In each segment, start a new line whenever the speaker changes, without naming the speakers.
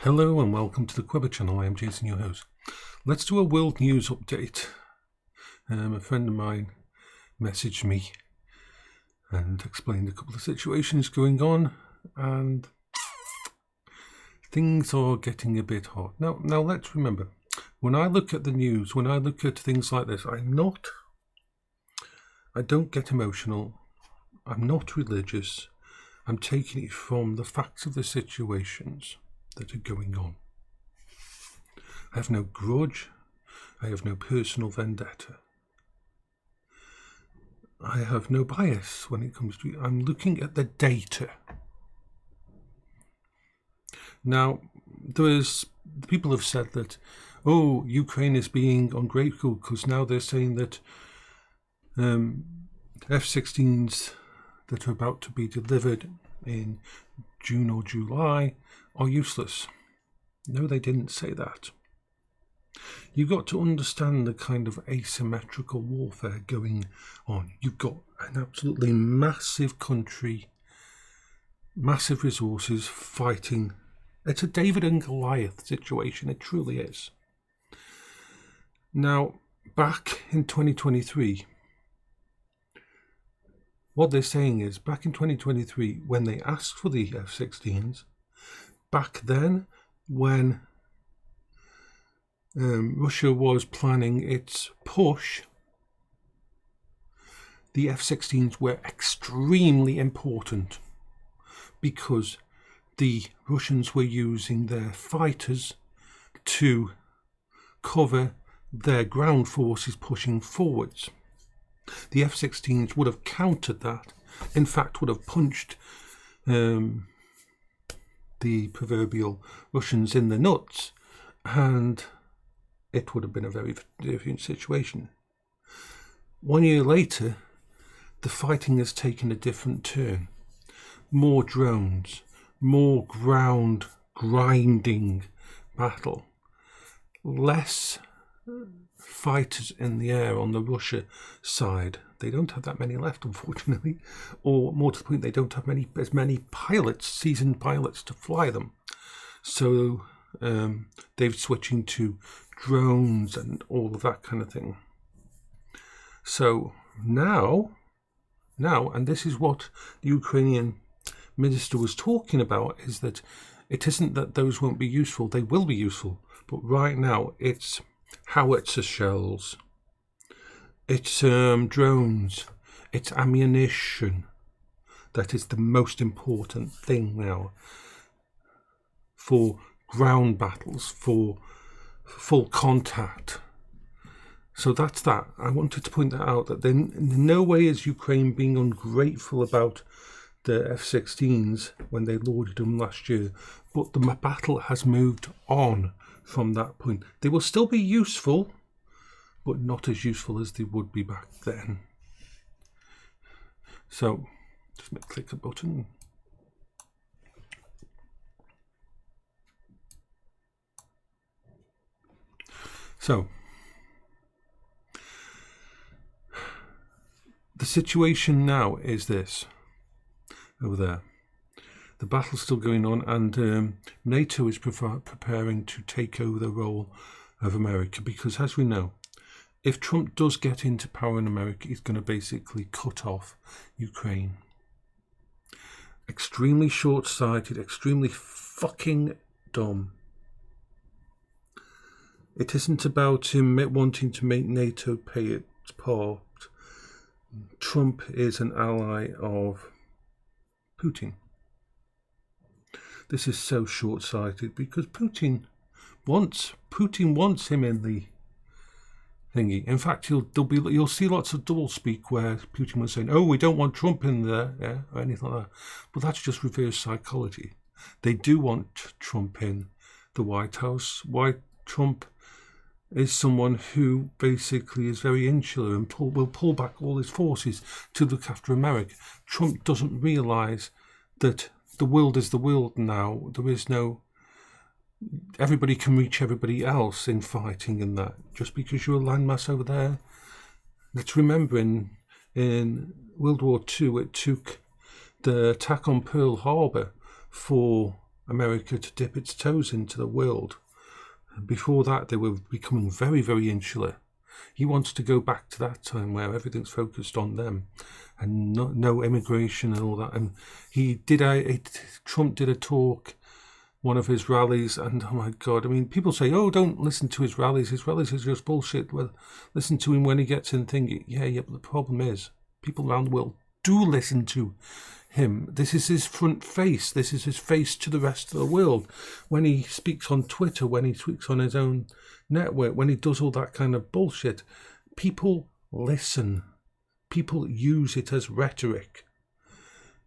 Hello and welcome to the Quiver channel. I am Jason, your host. Let's do a world news update. A friend of mine messaged me and explained a couple of situations going on, and things are getting a bit hot. Now let's remember, when I look at the news, when I look at things like this, I don't get emotional. I'm not religious. I'm taking it from the facts of the situations that are going on. I have no grudge. I have no personal vendetta. I have no bias when it comes to it. I'm looking at the data. Now, people have said that, Ukraine is being ungrateful because now they're saying that F-16s that are about to be delivered in June or July are useless. No, they didn't say that. You've got to understand the kind of asymmetrical warfare going on. You've got an absolutely massive country, massive resources fighting. It's a David and Goliath situation. It truly is. Now, back in 2023, what they're saying is, back in 2023, when they asked for the F-16s, back then, when Russia was planning its push, the F-16s were extremely important because the Russians were using their fighters to cover their ground forces pushing forwards. The F-16s would have countered that, in fact would have punched the proverbial Russians in the nuts, and it would have been a very different situation. 1 year later, the fighting has taken a different turn. More drones, more ground grinding battle, less fighters in the air on the Russia side. They don't have that many left, unfortunately, or more to the point, they don't have as many pilots, seasoned pilots, to fly them. So they're switching to drones and all of that kind of thing. So now, and this is what the Ukrainian minister was talking about, is that it isn't that those won't be useful, they will be useful, but right now it's howitzer shells, it's drones, it's ammunition that is the most important thing now for ground battles, for full contact. So that's that. I wanted to point that out, that in no way is Ukraine being ungrateful about the F-16s when they loaded them last year, but the battle has moved on from that point. They will still be useful, but not as useful as they would be back then. So just click a button. So the situation now is this. Over there, the battle's still going on, and NATO is preparing to take over the role of America, because, as we know, if Trump does get into power in America, he's going to basically cut off Ukraine. Extremely short-sighted, extremely fucking dumb. It isn't about him wanting to make NATO pay its part. Trump is an ally of Putin. This is so short-sighted because Putin wants him in the thingy. In fact, you'll see lots of doublespeak where Putin was saying, "Oh, we don't want Trump in there," or anything like that. But that's just reverse psychology. They do want Trump in the White House. Why? Trump is someone who basically is very insular and will pull back all his forces to look after America. Trump doesn't realise that the world is the world now. There is no... Everybody can reach everybody else in fighting and that. Just because you're a landmass over there. Let's remember in World War II, it took the attack on Pearl Harbor for America to dip its toes into the world. Before that, they were becoming very, very insular. He wants to go back to that time where everything's focused on them and no immigration and all that. And Trump did a talk, one of his rallies, and oh my God, I mean, people say, oh, don't listen to his rallies. His rallies is just bullshit. Well, listen to him when he gets in thinking, yeah, but the problem is people around the world do listen to him. This is his front face. This is his face to the rest of the world. When he speaks on Twitter, when he speaks on his own network, when he does all that kind of bullshit, people listen. People use it as rhetoric.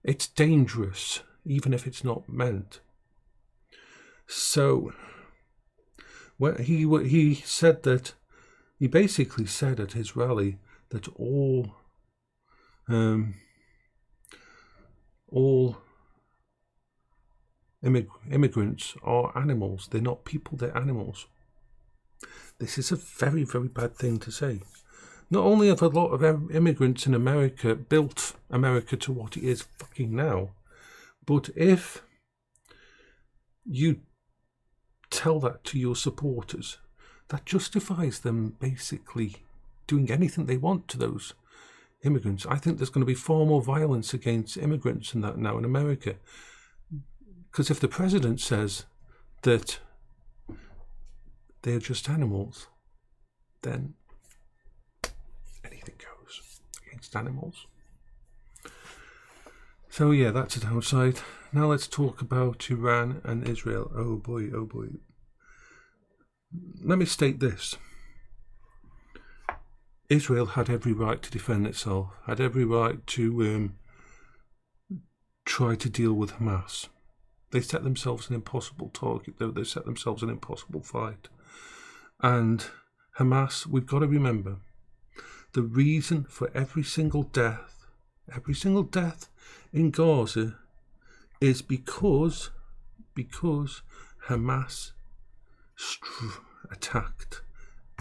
It's dangerous, even if it's not meant. So, he said that, he basically said at his rally that all immigrants are animals. They're not people, they're animals. This is a very, very bad thing to say. Not only have a lot of immigrants in America built America to what it is fucking now, but if you tell that to your supporters, that justifies them basically doing anything they want to those immigrants. I think there's going to be far more violence against immigrants than that now in America. Because if the president says that they're just animals, then anything goes against animals. So yeah, that's a downside. Now let's talk about Iran and Israel. Oh boy, oh boy. Let me state this. Israel had every right to defend itself, had every right to try to deal with Hamas. They set themselves an impossible target, though. They set themselves an impossible fight. And Hamas, we've got to remember, the reason for every single death in Gaza is because Hamas attacked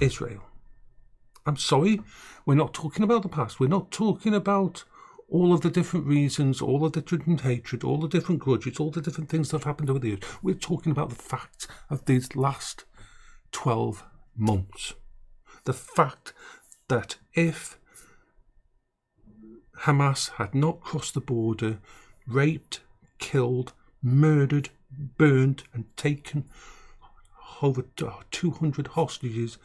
Israel. I'm sorry, we're not talking about the past. We're not talking about all of the different reasons, all of the different hatred, all the different grudges, all the different things that have happened over the years. We're talking about the facts of these last 12 months. The fact that if Hamas had not crossed the border, raped, killed, murdered, burned and taken over 200 hostages,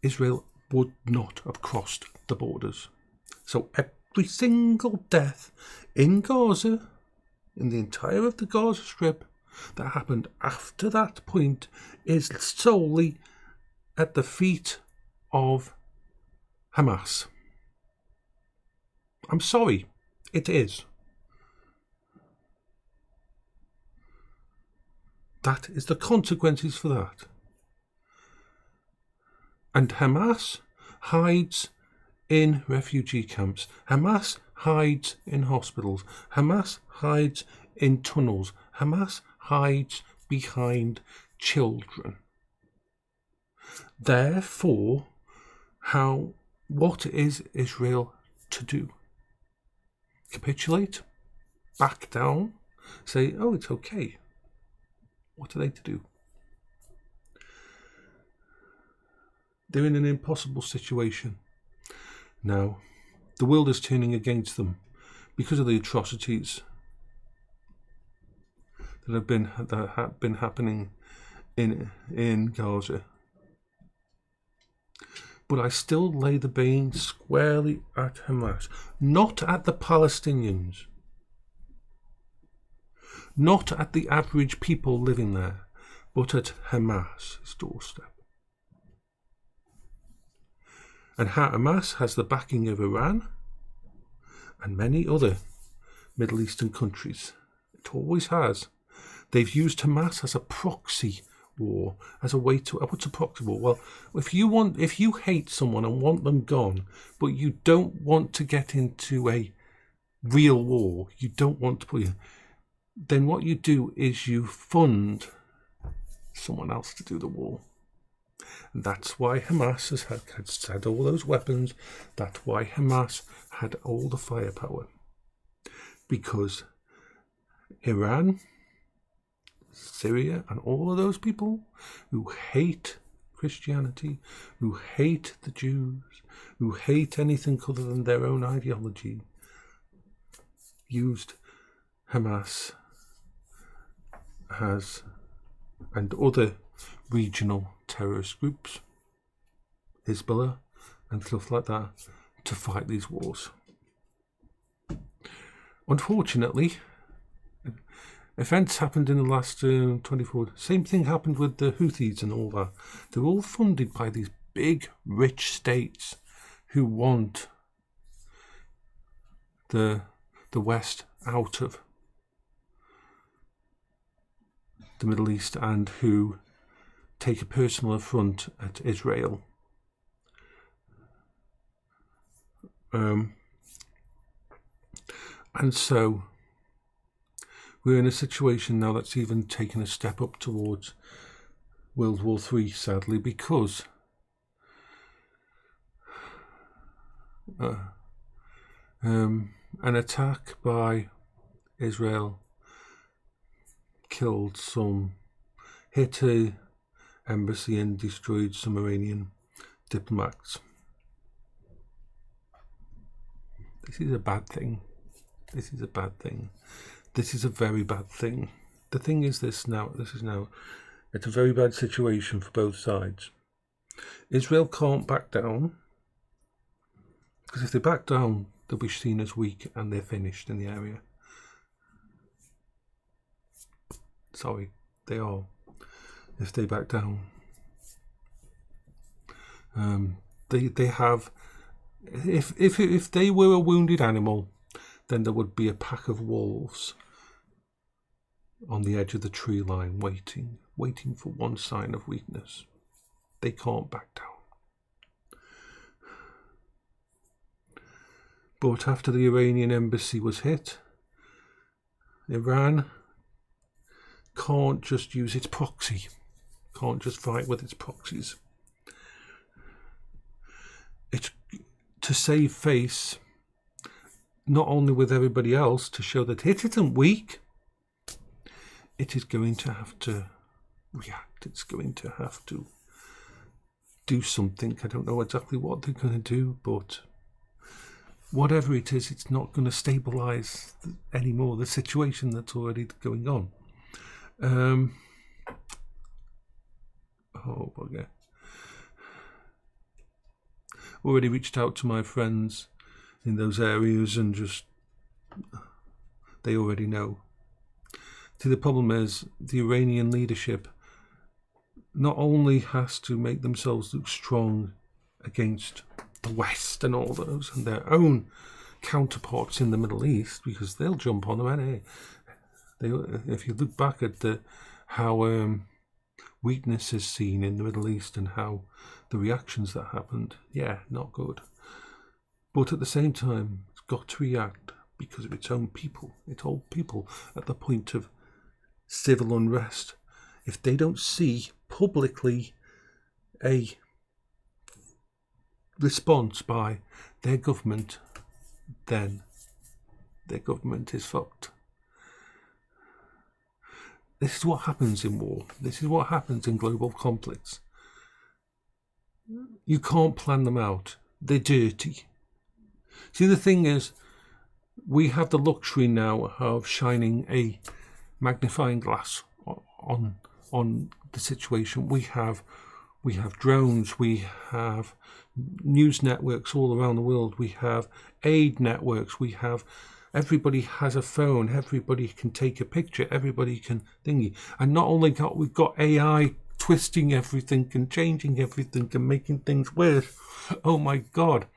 Israel would not have crossed the borders. So every single death in Gaza, in the entire of the Gaza Strip, that happened after that point is solely at the feet of Hamas. I'm sorry, it is. That is the consequences for that. And Hamas hides in refugee camps. Hamas hides in hospitals. Hamas hides in tunnels. Hamas hides behind children. Therefore, what is Israel to do? Capitulate? Back down? Say, oh, it's okay. What are they to do? They're in an impossible situation. Now, the world is turning against them because of the atrocities that have been happening in Gaza. But I still lay the blame squarely at Hamas, not at the Palestinians, not at the average people living there, but at Hamas's doorstep. And Hamas has the backing of Iran and many other Middle Eastern countries. It always has. They've used Hamas as a proxy war, as a way to... What's a proxy war? Well, if you hate someone and want them gone, but you don't want to get into a real war, you don't want to put... Then what you do is you fund someone else to do the war. And that's why Hamas has had all those weapons. That's why Hamas had all the firepower. Because Iran, Syria, and all of those people who hate Christianity, who hate the Jews, who hate anything other than their own ideology, used Hamas and other regional terrorist groups, Hezbollah and stuff like that, to fight these wars. Unfortunately, events happened in the last 24. Same thing happened with the Houthis and all that. They're all funded by these big, rich states who want the West out of the Middle East, and who take a personal affront at Israel. And so we're in a situation now that's even taken a step up towards World War III, sadly, because an attack by Israel killed hit a embassy and destroyed some Iranian diplomats. This is a bad thing. This is a bad thing. This is a very bad thing. The thing is it's a very bad situation for both sides. Israel can't back down, because if they back down, they'll be seen as weak and they're finished in the area. Sorry, they are. If they back down, they have. If they were a wounded animal, then there would be a pack of wolves on the edge of the tree line, waiting for one sign of weakness. They can't back down. But after the Iranian embassy was hit, Iran can't just use its proxy, can't just fight with its proxies. It's to save face, not only with everybody else, to show that it isn't weak, it is going to have to react. It's going to have to do something. I don't know exactly what they're going to do, but whatever it is, it's not going to stabilise anymore the situation that's already going on. Oh bugger. Already reached out to my friends in those areas, and just they already know. See, the problem is the Iranian leadership not only has to make themselves look strong against the West and all those and their own counterparts in the Middle East, because they'll jump on them. If you look back at how weakness is seen in the Middle East and how the reactions that happened, not good. But at the same time, it's got to react because of its own people, at the point of civil unrest. If they don't see publicly a response by their government, then their government is fucked. This is what happens in war. This is what happens in global conflicts. You can't plan them out. They're dirty. See, the thing is, we have the luxury now of shining a magnifying glass on the situation. We have drones. We have news networks all around the world. We have aid networks. Everybody has a phone. Everybody can take a picture. Everybody can thingy. And not only we've got AI twisting everything and changing everything and making things worse. Oh my God,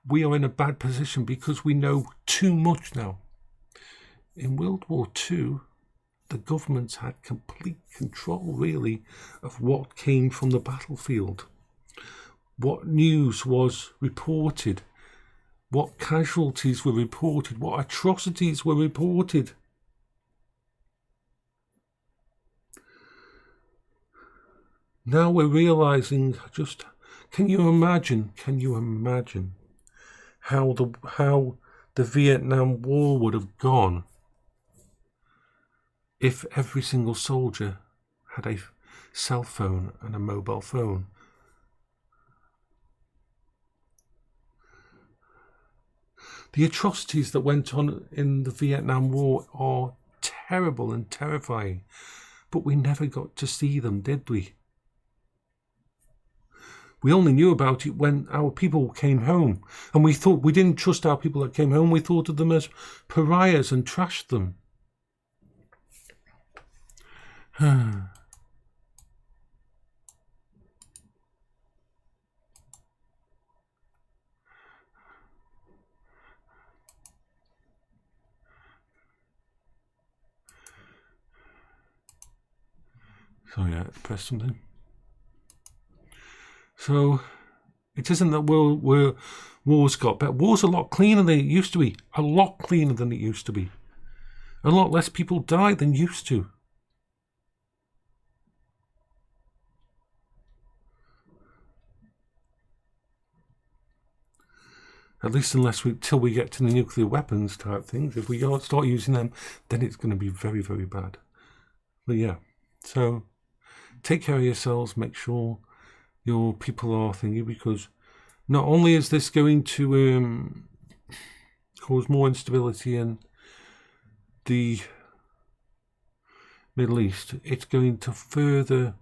we are in a bad position because we know too much now. In World War II, the governments had complete control, really, of what came from the battlefield, what news was reported, what casualties were reported, what atrocities were reported. Now we're realizing can you imagine how the Vietnam War would have gone if every single soldier had a cell phone and a mobile phone. The atrocities that went on in the Vietnam War are terrible and terrifying, but we never got to see them, did we? We only knew about it when our people came home, and we didn't trust our people that came home. We thought of them as pariahs and trashed them. Sorry, I had to press something. So it isn't that wars got better. War's a lot cleaner than it used to be. A lot cleaner than it used to be. A lot less people die than used to. At least till we get to the nuclear weapons type things. If we start using them, then it's going to be very, very bad. But yeah, so take care of yourselves. Make sure your people are thinking, because not only is this going to cause more instability in the Middle East, it's going to further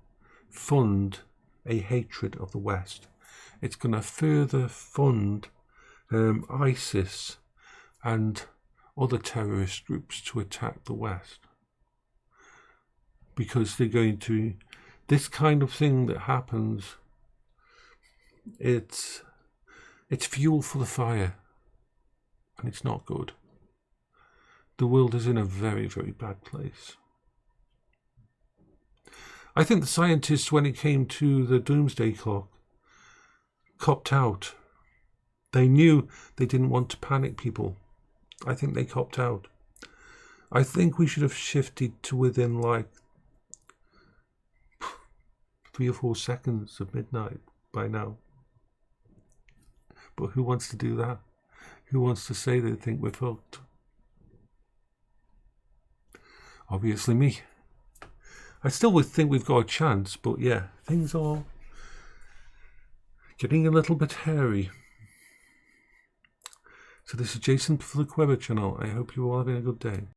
fund a hatred of the West. It's going to further fund ISIS and other terrorist groups to attack the West, because they're going to, this kind of thing that happens, it's fuel for the fire, and it's not good. The world is in a very, very bad place. I think the scientists, when it came to the doomsday clock, copped out. They knew they didn't want to panic people. I think they copped out. I think we should have shifted to within like 3 or 4 seconds of midnight by now. But who wants to do that? Who wants to say they think we're fucked? Obviously me. I still would think we've got a chance, but yeah, things are getting a little bit hairy. So this is Jason for the Quever channel. I hope you're all having a good day.